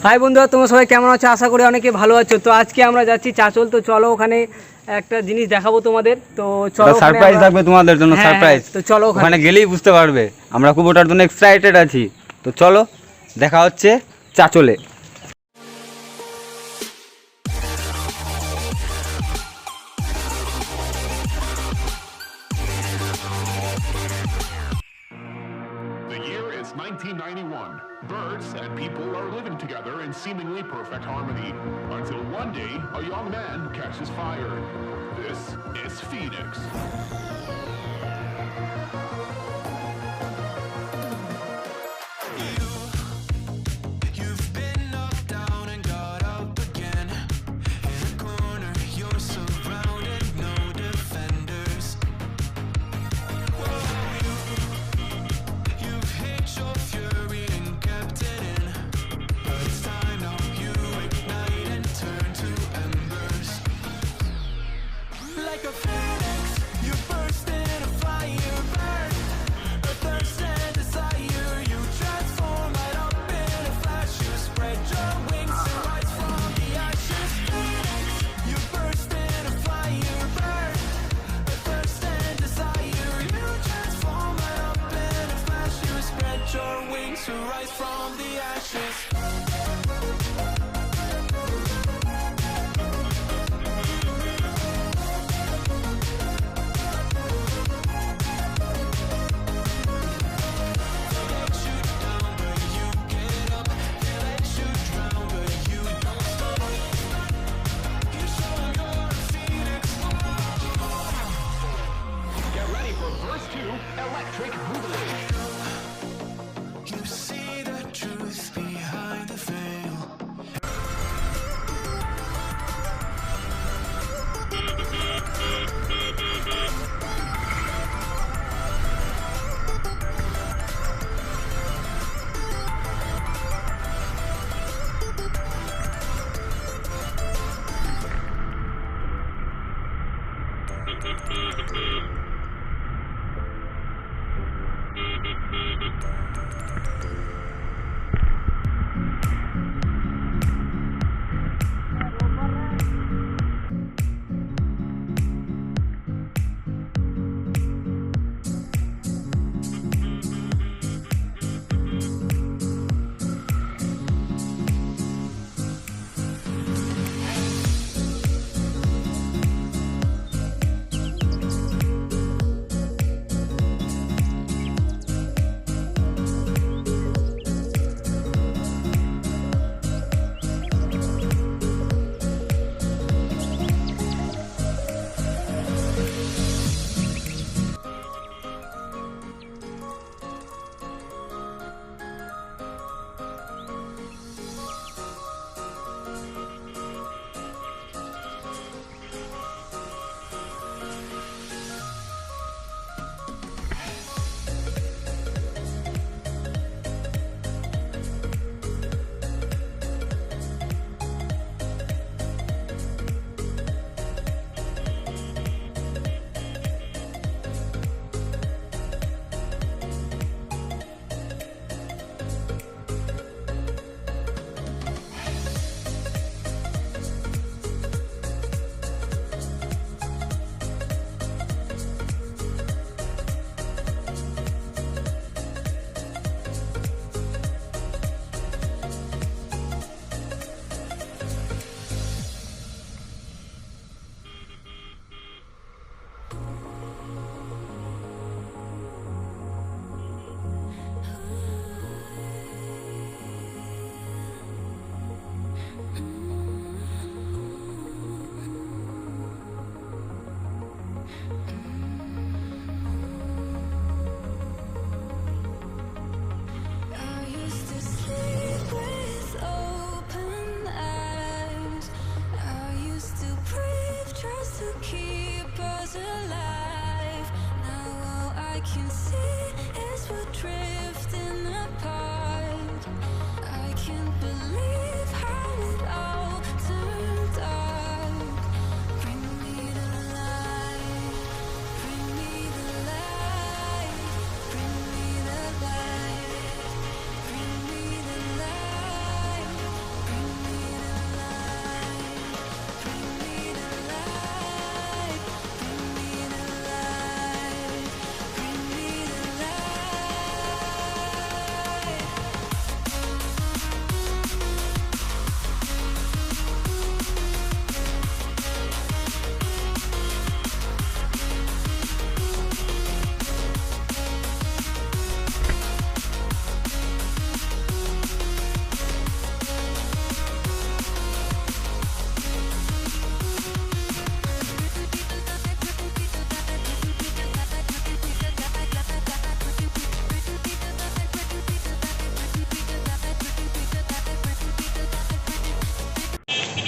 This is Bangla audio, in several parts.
হাই বন্ধুরা, তোমরা সবাই কেমন আছো? আশা করি অনেকে ভালো আছো। তো আজকে আমরা যাচ্ছি চাচল। তো চলো, ওখানে একটা জিনিস দেখাবো তোমাদের। তো চলো, সারপ্রাইজ থাকবে তোমাদের জন্য, সারপ্রাইজ। তো চলো, ওখানে গেলেই বুঝতে পারবে। আমরা খুব ওটার জন্য এক্সাইটেড আছি। তো চলো, দেখা হচ্ছে চাচলে। The year is 1991. Birds and people are living together in seemingly perfect harmony until one day a young man catches fire. This is Phoenix. To rise from the ashes. Get ready for verse 2, Electric Boogaloo. You see the truth behind the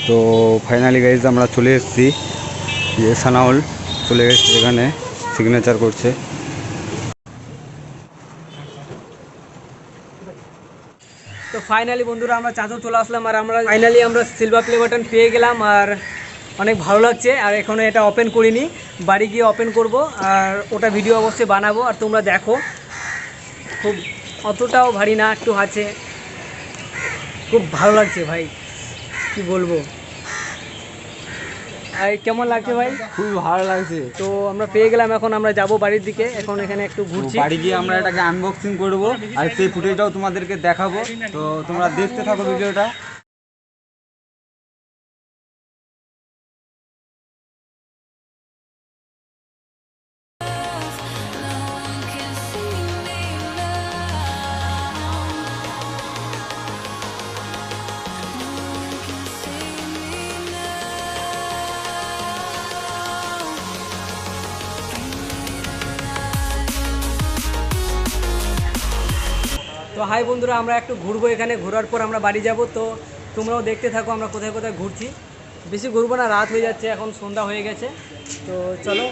তো ফাইনালি গাইজ আমরা চলে এসেছি, যে সানাউল চলে গেছে এখানে সিগনেচার করছে। তো ফাইনালি বন্ধুরা আমরা চাঁচল চলে আসলাম, আর আমরা ফাইনালি সিলভার প্লে বাটন পেয়ে গেলাম, আর অনেক ভালো লাগছে। আর এখনও এটা ওপেন করিনি, বাড়ি গিয়ে ওপেন করব, আর ওটা ভিডিও অবশ্যই বানাবো। আর তোমরা দেখো, খুব অতটাও ভারী না, একটু আছে, খুব ভালো লাগছে ভাই, কি বলবো। কেমন লাগছে ভাই? খুবই ভালো লাগছে। তো আমরা পেয়ে গেলাম, এখন আমরা যাব বাড়ির দিকে। এখন এখানে একটু ঘুরছি, বাড়ি গিয়ে আমরা এটাকে আনবক্সিং করব, আর সেই ফুটেজটাও তোমাদেরকে দেখাবো। তো তোমরা দেখতে থাকো ভিডিওটা। তো হাই বন্ধুরা, আমরা একটু ঘুরবো, এখানে ঘোরার পর আমরা বাড়ি যাব। তো তোমরাও দেখতে থাকো আমরা কোথায় কোথায় ঘুরছি। বেশি ঘুরবো না, রাত হয়ে যাচ্ছে, এখন সন্ধ্যা হয়ে গেছে। তো চলো।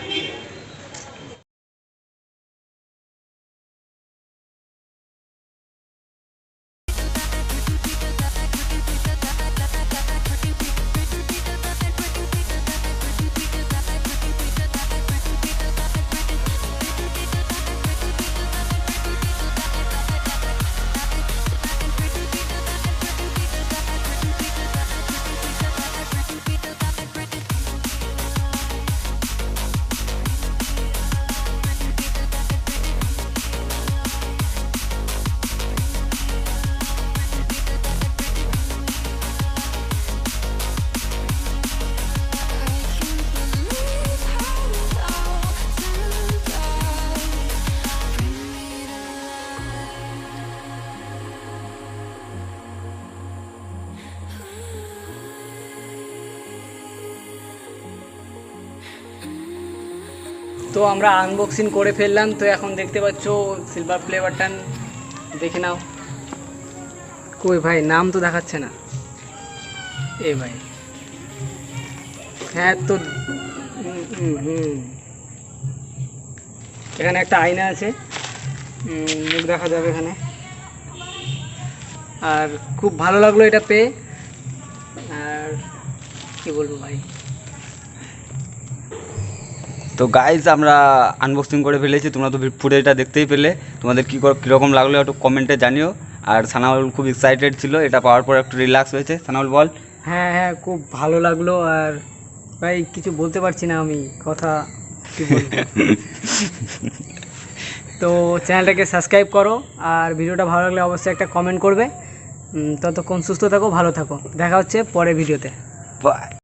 তো আমরা আনবক্সিং করে ফেললাম। তো এখন দেখতে পাচ্ছ সিলভার প্লে বাটন, দেখে নাও। কই ভাই, নাম তো দেখাচ্ছে না। এ ভাই, হ্যাঁ তো এখানে একটা আয়না আছে, মুখ দেখা যাবে এখানে। আর খুব ভালো লাগলো এটা পেয়ে, আর কি বলবো ভাই। তো গাইজ আমরা আনবক্সিং করে ফেলেছি, তোমরা তো ফুটেজটা দেখতেই পেলে। তোমাদের কীরকম লাগলো একটু কমেন্টে জানিও। আর সানাউল খুব এক্সাইটেড ছিল, এটা পাওয়ার পর একটু রিল্যাক্স হয়েছে। সানাউল বল। হ্যাঁ হ্যাঁ, খুব ভালো লাগলো। আর ভাই কিছু বলতে পারছি না আমি, কথা কি বলবো। তো চ্যানেলটাকে সাবস্ক্রাইব করো, আর ভিডিওটা ভালো লাগলে অবশ্যই একটা কমেন্ট করবে। ততক্ষণ সুস্থ থাকো, ভালো থাকো, দেখা হচ্ছে পরের ভিডিওতে। বাই।